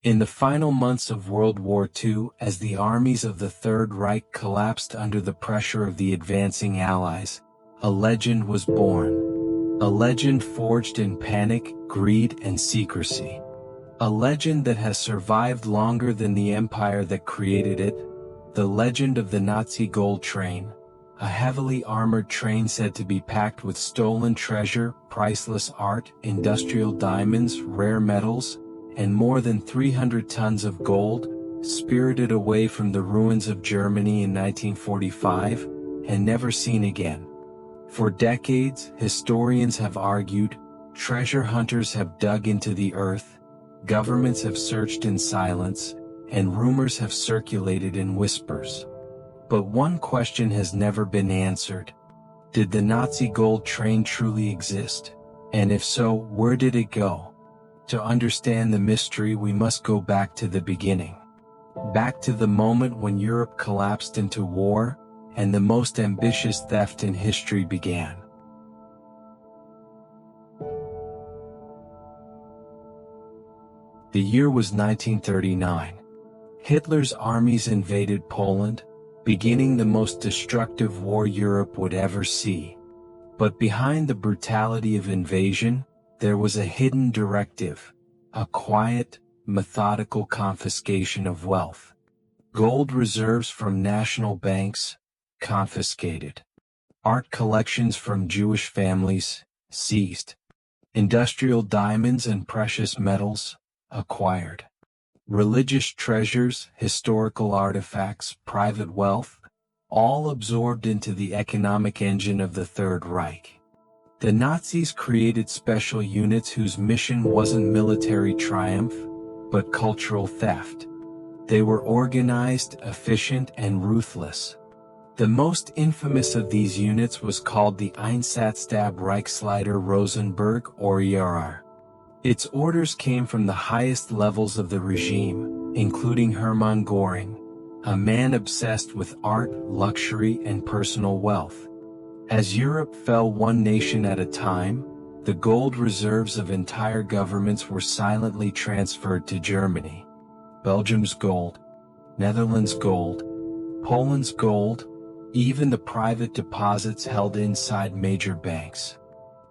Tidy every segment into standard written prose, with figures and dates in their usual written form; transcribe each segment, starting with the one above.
In the final months of World War II, as the armies of the Third Reich collapsed under the pressure of the advancing Allies, a legend was born. A legend forged in panic, greed, and secrecy. A legend that has survived longer than the empire that created it. The legend of the Nazi gold train, a heavily armored train said to be packed with stolen treasure, priceless art, industrial diamonds, rare metals, and more than 300 tons of gold, spirited away from the ruins of Germany in 1945, and never seen again. For decades, historians have argued, treasure hunters have dug into the earth, governments have searched in silence, and rumors have circulated in whispers. But one question has never been answered. Did the Nazi gold train truly exist? And if so, where did it go? To understand the mystery, we must go back to the beginning. Back to the moment when Europe collapsed into war, and the most ambitious theft in history began. The year was 1939. Hitler's armies invaded Poland, beginning the most destructive war Europe would ever see. But behind the brutality of invasion, there was a hidden directive, a quiet, methodical confiscation of wealth. Gold reserves from national banks, confiscated. Art collections from Jewish families, seized. Industrial diamonds and precious metals, acquired. Religious treasures, historical artifacts, private wealth, all absorbed into the economic engine of the Third Reich. The Nazis created special units whose mission wasn't military triumph, but cultural theft. They were organized, efficient, and ruthless. The most infamous of these units was called the Einsatzstab Reichsleiter Rosenberg, or ERR. Its orders came from the highest levels of the regime, including Hermann Göring, a man obsessed with art, luxury, and personal wealth. As Europe fell one nation at a time, the gold reserves of entire governments were silently transferred to Germany. Belgium's gold, Netherlands' gold, Poland's gold, even the private deposits held inside major banks.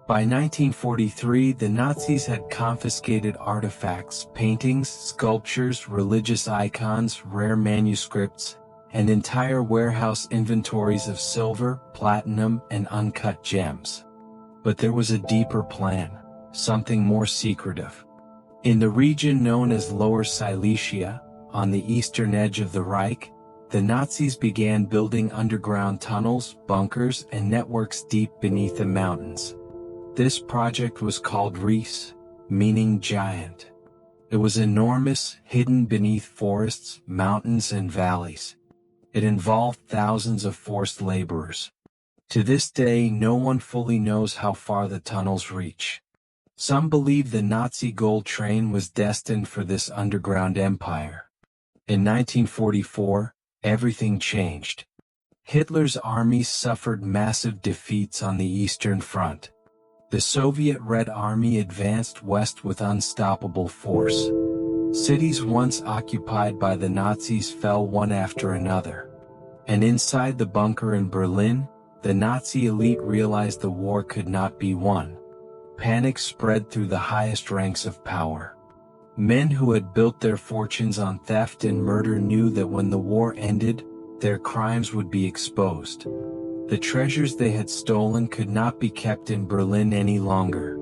By 1943, the Nazis had confiscated artifacts, paintings, sculptures, religious icons, rare manuscripts, and entire warehouse inventories of silver, platinum, and uncut gems. But there was a deeper plan, something more secretive. In the region known as Lower Silesia, on the eastern edge of the Reich, the Nazis began building underground tunnels, bunkers, and networks deep beneath the mountains. This project was called Ries, meaning giant. It was enormous, hidden beneath forests, mountains, and valleys. It involved thousands of forced laborers. To this day, no one fully knows how far the tunnels reach. Some believe the Nazi gold train was destined for this underground empire. In 1944, everything changed. Hitler's armies suffered massive defeats on the Eastern Front. The Soviet Red Army advanced west with unstoppable force. Cities once occupied by the Nazis fell one after another. And inside the bunker in Berlin, the Nazi elite realized the war could not be won. Panic spread through the highest ranks of power. Men who had built their fortunes on theft and murder knew that when the war ended, their crimes would be exposed. The treasures they had stolen could not be kept in Berlin any longer.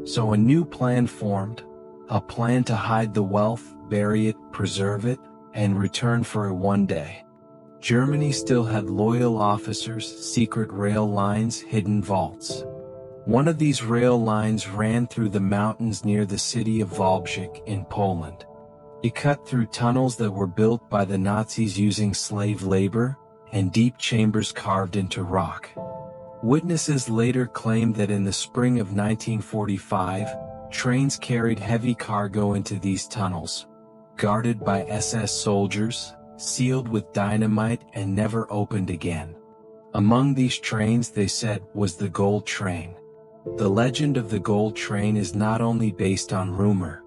So a new plan formed, a plan to hide the wealth, bury it, preserve it, and return for it one day. Germany still had loyal officers, secret rail lines, hidden vaults. One of these rail lines ran through the mountains near the city of Wałbrzych in Poland. It cut through tunnels that were built by the Nazis using slave labor, and deep chambers carved into rock. Witnesses later claimed that in the spring of 1945, trains carried heavy cargo into these tunnels, guarded by SS soldiers, sealed with dynamite and never opened again. Among these trains, they said, was the gold train. The legend of the gold train is not only based on rumor.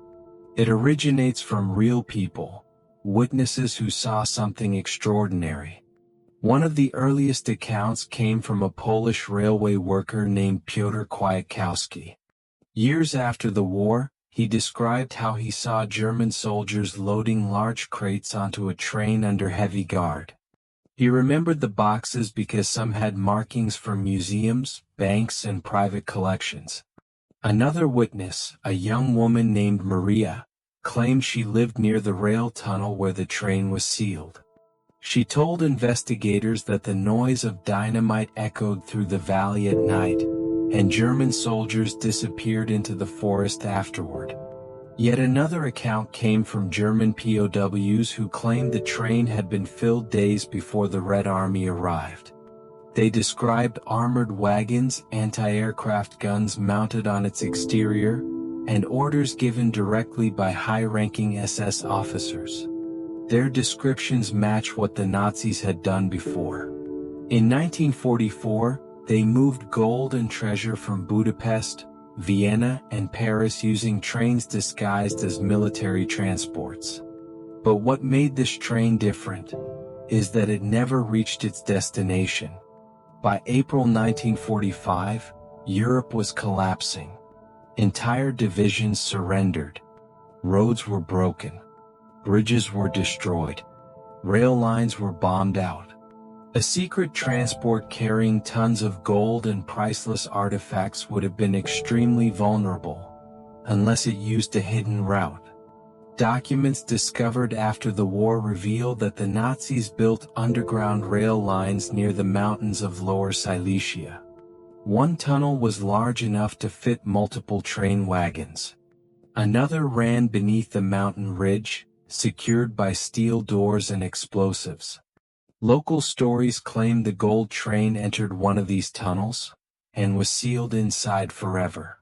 It originates from real people, witnesses who saw something extraordinary. One of the earliest accounts came from a Polish railway worker named Piotr Kwiatkowski. Years after the war, he described how he saw German soldiers loading large crates onto a train under heavy guard. He remembered the boxes because some had markings from museums, banks, and private collections. Another witness, a young woman named Maria, claimed she lived near the rail tunnel where the train was sealed. She told investigators that the noise of dynamite echoed through the valley at night, and German soldiers disappeared into the forest afterward. Yet another account came from German POWs who claimed the train had been filled days before the Red Army arrived. They described armored wagons, anti-aircraft guns mounted on its exterior, and orders given directly by high-ranking SS officers. Their descriptions match what the Nazis had done before. In 1944, they moved gold and treasure from Budapest, Vienna, and Paris using trains disguised as military transports. But what made this train different is that it never reached its destination. By April 1945, Europe was collapsing. Entire divisions surrendered. Roads were broken. Bridges were destroyed. Rail lines were bombed out. A secret transport carrying tons of gold and priceless artifacts would have been extremely vulnerable, unless it used a hidden route. Documents discovered after the war reveal that the Nazis built underground rail lines near the mountains of Lower Silesia. One tunnel was large enough to fit multiple train wagons. Another ran beneath the mountain ridge, secured by steel doors and explosives. Local stories claim the gold train entered one of these tunnels, and was sealed inside forever.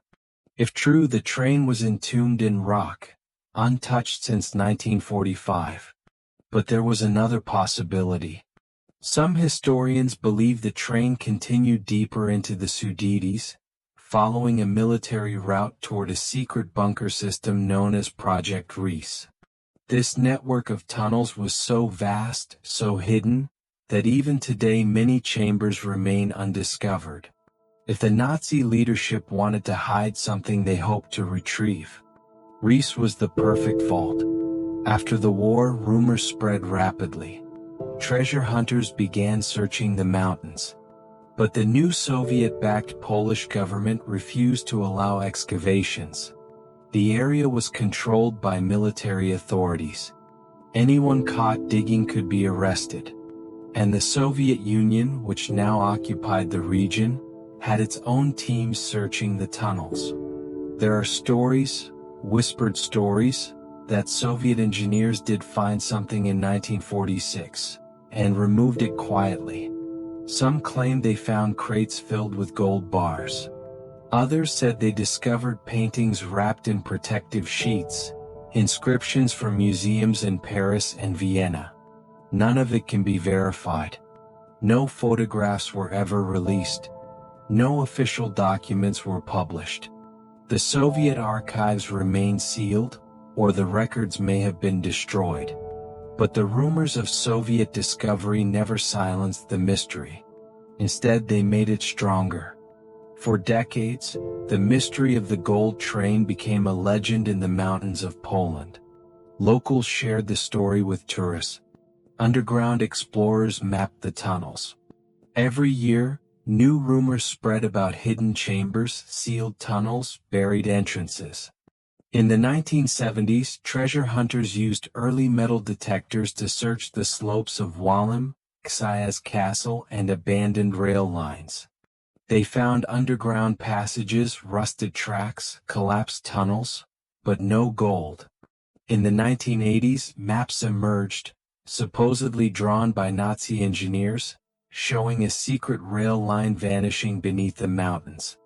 If true, the train was entombed in rock, untouched since 1945. But there was another possibility. Some historians believe the train continued deeper into the Sudetes, following a military route toward a secret bunker system known as Project Reese. This network of tunnels was so vast, so hidden, that even today many chambers remain undiscovered. If the Nazi leadership wanted to hide something they hoped to retrieve, Reese was the perfect vault. After the war, rumors spread rapidly. Treasure hunters began searching the mountains. But the new Soviet-backed Polish government refused to allow excavations. The area was controlled by military authorities. Anyone caught digging could be arrested. And the Soviet Union, which now occupied the region, had its own teams searching the tunnels. There are stories, whispered stories, that Soviet engineers did find something in 1946, and removed it quietly. Some claimed they found crates filled with gold bars. Others said they discovered paintings wrapped in protective sheets, inscriptions from museums in Paris and Vienna. None of it can be verified. No photographs were ever released. No official documents were published. The Soviet archives remain sealed, or the records may have been destroyed. But the rumors of Soviet discovery never silenced the mystery. Instead, they made it stronger. For decades, the mystery of the gold train became a legend in the mountains of Poland. Locals shared the story with tourists. Underground explorers mapped the tunnels. Every year, new rumors spread about hidden chambers, sealed tunnels, buried entrances. In the 1970s, treasure hunters used early metal detectors to search the slopes of Walham, Ksia's Castle, and abandoned rail lines. They found underground passages, rusted tracks, collapsed tunnels, but no gold. In the 1980s, maps emerged, supposedly drawn by Nazi engineers, showing a secret rail line vanishing beneath the mountains.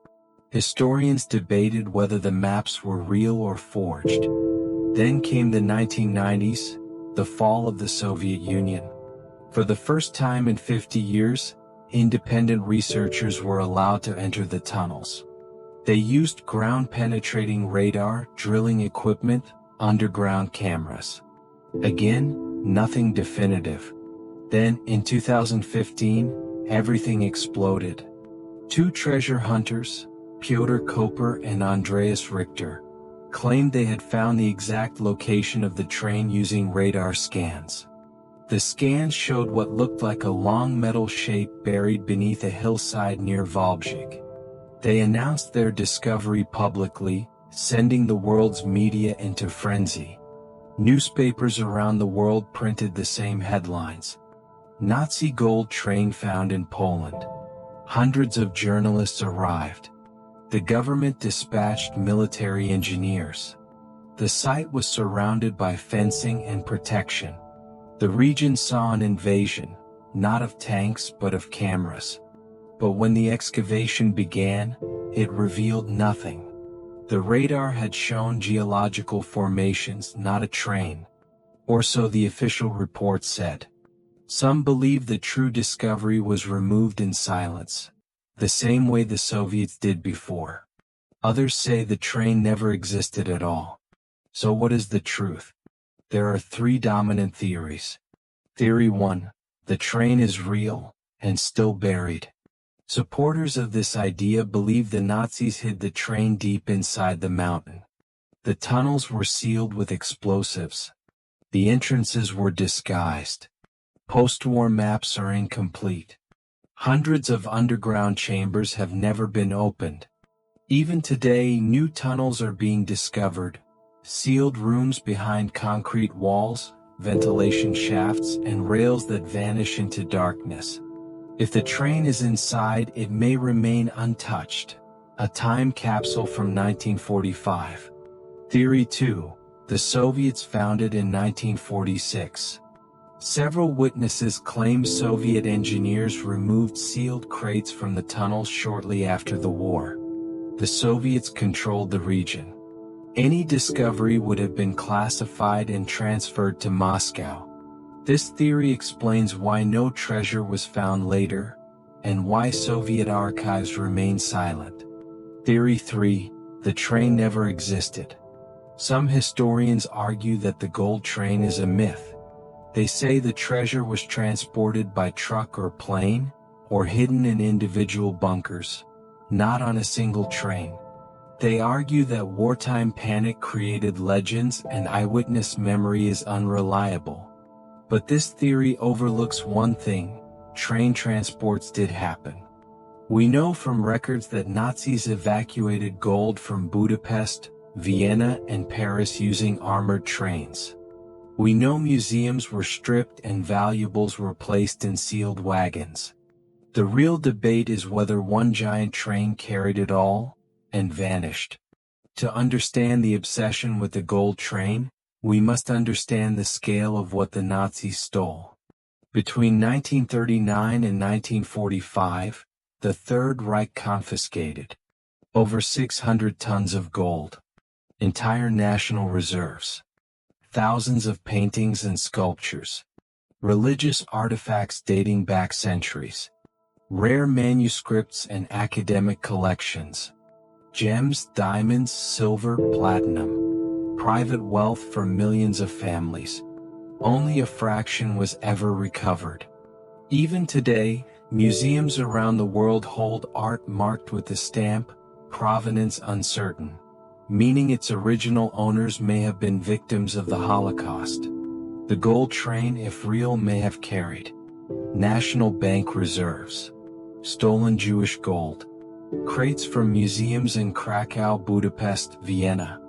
Historians debated whether the maps were real or forged. Then came the 1990s, the fall of the Soviet Union. For the first time in 50 years, independent researchers were allowed to enter the tunnels. They used ground-penetrating radar, drilling equipment, underground cameras. Again, nothing definitive. Then, in 2015, everything exploded. Two treasure hunters, Piotr Koper and Andreas Richter, claimed they had found the exact location of the train using radar scans. The scans showed what looked like a long metal shape buried beneath a hillside near Wałbrzych. They announced their discovery publicly, sending the world's media into frenzy. Newspapers around the world printed the same headlines. Nazi gold train found in Poland. Hundreds of journalists arrived. The government dispatched military engineers. The site was surrounded by fencing and protection. The region saw an invasion, not of tanks but of cameras. But when the excavation began, it revealed nothing. The radar had shown geological formations, not a train. Or so the official report said. Some believe the true discovery was removed in silence, the same way the Soviets did before. Others say the train never existed at all. So what is the truth? There are three dominant theories. Theory 1, the train is real, and still buried. Supporters of this idea believe the Nazis hid the train deep inside the mountain. The tunnels were sealed with explosives. The entrances were disguised. Post-war maps are incomplete. Hundreds of underground chambers have never been opened. Even today, new tunnels are being discovered. Sealed rooms behind concrete walls, ventilation shafts, and rails that vanish into darkness. If the train is inside, it may remain untouched. A time capsule from 1945. Theory 2. The Soviets found it in 1946. Several witnesses claim Soviet engineers removed sealed crates from the tunnels shortly after the war. The Soviets controlled the region. Any discovery would have been classified and transferred to Moscow. This theory explains why no treasure was found later, and why Soviet archives remain silent. Theory 3. The train never existed. Some historians argue that the gold train is a myth. They say the treasure was transported by truck or plane, or hidden in individual bunkers, not on a single train. They argue that wartime panic created legends and eyewitness memory is unreliable. But this theory overlooks one thing: train transports did happen. We know from records that Nazis evacuated gold from Budapest, Vienna, and Paris using armored trains. We know museums were stripped and valuables were placed in sealed wagons. The real debate is whether one giant train carried it all and vanished. To understand the obsession with the gold train, we must understand the scale of what the Nazis stole. Between 1939 and 1945, the Third Reich confiscated over 600 tons of gold, entire national reserves, thousands of paintings and sculptures, religious artifacts dating back centuries, rare manuscripts and academic collections, gems, diamonds, silver, platinum, private wealth for millions of families. Only a fraction was ever recovered. Even today, museums around the world hold art marked with the stamp, provenance uncertain, meaning its original owners may have been victims of the Holocaust. The gold train, if real, may have carried National Bank reserves, stolen Jewish gold, crates from museums in Krakow, Budapest, Vienna,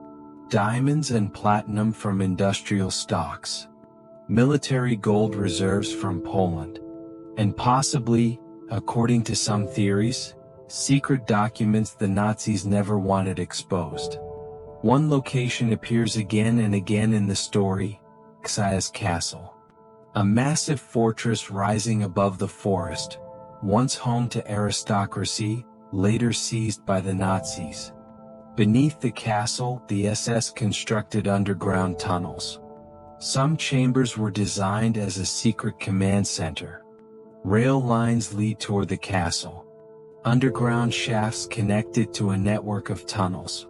diamonds and platinum from industrial stocks, military gold reserves from Poland, and possibly, according to some theories, secret documents the Nazis never wanted exposed. One location appears again and again in the story: Xia's Castle. A massive fortress rising above the forest, once home to aristocracy, later seized by the Nazis. Beneath the castle, the SS constructed underground tunnels. Some chambers were designed as a secret command center. Rail lines lead toward the castle. Underground shafts connected to a network of tunnels.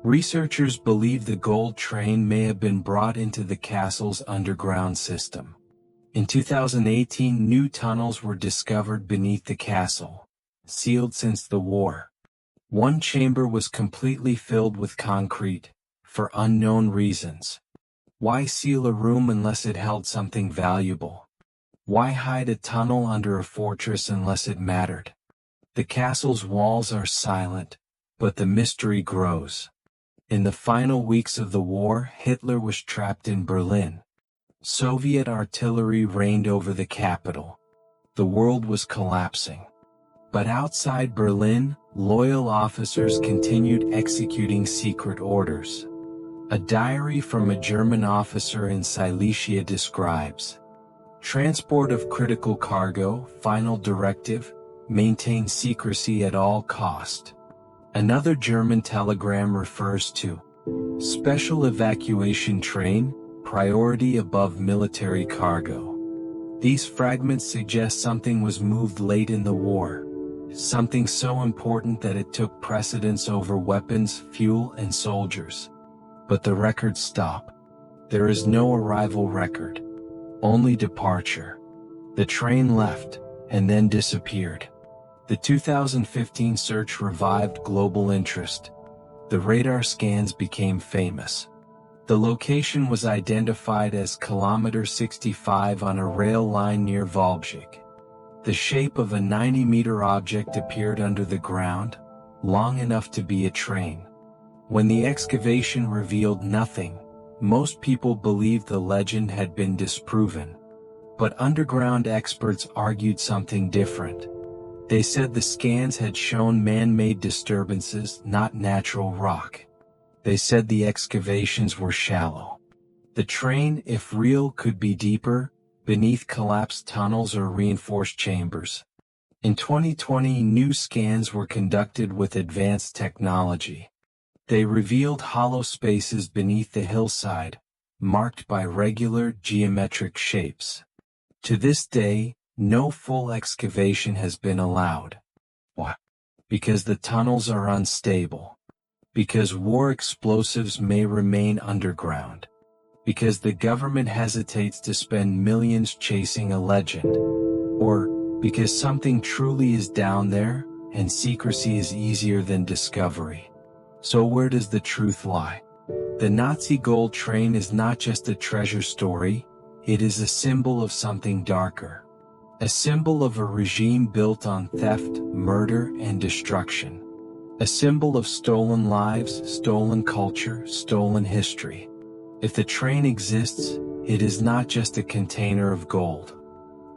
Researchers believe the gold train may have been brought into the castle's underground system. In 2018, new tunnels were discovered beneath the castle, sealed since the war. One chamber was completely filled with concrete, for unknown reasons. Why seal a room unless it held something valuable? Why hide a tunnel under a fortress unless it mattered? The castle's walls are silent, but the mystery grows. In the final weeks of the war, Hitler was trapped in Berlin. Soviet artillery reigned over the capital. The world was collapsing. But outside Berlin, loyal officers continued executing secret orders. A diary from a German officer in Silesia describes: transport of critical cargo, final directive, maintain secrecy at all cost. Another German telegram refers to special evacuation train, priority above military cargo. These fragments suggest something was moved late in the war, something so important that it took precedence over weapons, fuel, and soldiers. But the records stop. There is no arrival record, only departure. The train left, and then disappeared. The 2015 search revived global interest. The radar scans became famous. The location was identified as kilometer 65 on a rail line near Volbjik. The shape of a 90-meter object appeared under the ground, long enough to be a train. When the excavation revealed nothing, most people believed the legend had been disproven. But underground experts argued something different. They said the scans had shown man-made disturbances, not natural rock. They said the excavations were shallow. The train, if real, could be deeper, beneath collapsed tunnels or reinforced chambers. In 2020, new scans were conducted with advanced technology. They revealed hollow spaces beneath the hillside, marked by regular geometric shapes. To this day, no full excavation has been allowed. Why? Because the tunnels are unstable. Because war explosives may remain underground. Because the government hesitates to spend millions chasing a legend. Or because something truly is down there, and secrecy is easier than discovery. So where does the truth lie? The Nazi gold train is not just a treasure story, it is a symbol of something darker. A symbol of a regime built on theft, murder, and destruction. A symbol of stolen lives, stolen culture, stolen history. If the train exists, it is not just a container of gold.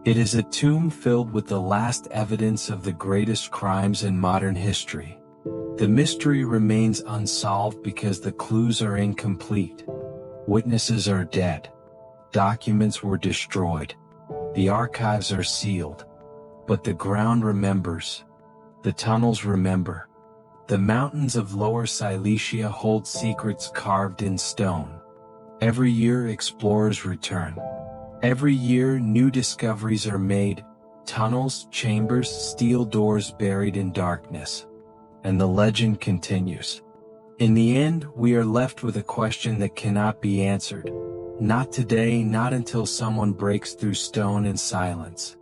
It is a tomb filled with the last evidence of the greatest crimes in modern history. The mystery remains unsolved because the clues are incomplete. Witnesses are dead. Documents were destroyed. The archives are sealed. But the ground remembers. The tunnels remember. The mountains of Lower Silesia hold secrets carved in stone. Every year explorers return. Every year new discoveries are made, tunnels, chambers, steel doors buried in darkness. And the legend continues. In the end, we are left with a question that cannot be answered. Not today, not until someone breaks through stone and silence.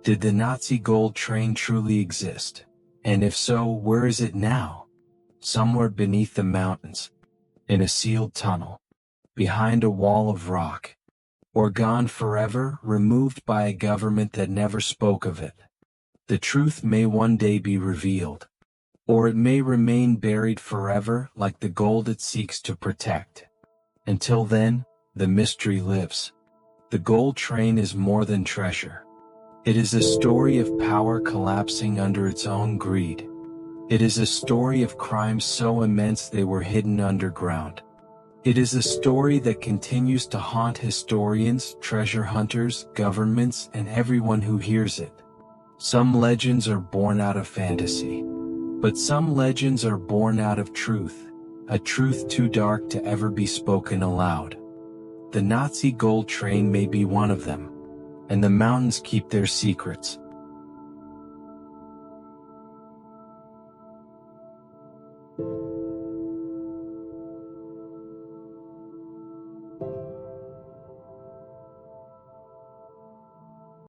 Did the Nazi gold train truly exist? And if so, where is it now? Somewhere beneath the mountains. In a sealed tunnel. Behind a wall of rock. Or gone forever, removed by a government that never spoke of it. The truth may one day be revealed. Or it may remain buried forever like the gold it seeks to protect. Until then, the mystery lives. The gold train is more than treasure. It is a story of power collapsing under its own greed. It is a story of crimes so immense they were hidden underground. It is a story that continues to haunt historians, treasure hunters, governments, and everyone who hears it. Some legends are born out of fantasy. But some legends are born out of truth, a truth too dark to ever be spoken aloud. The Nazi gold train may be one of them, and the mountains keep their secrets.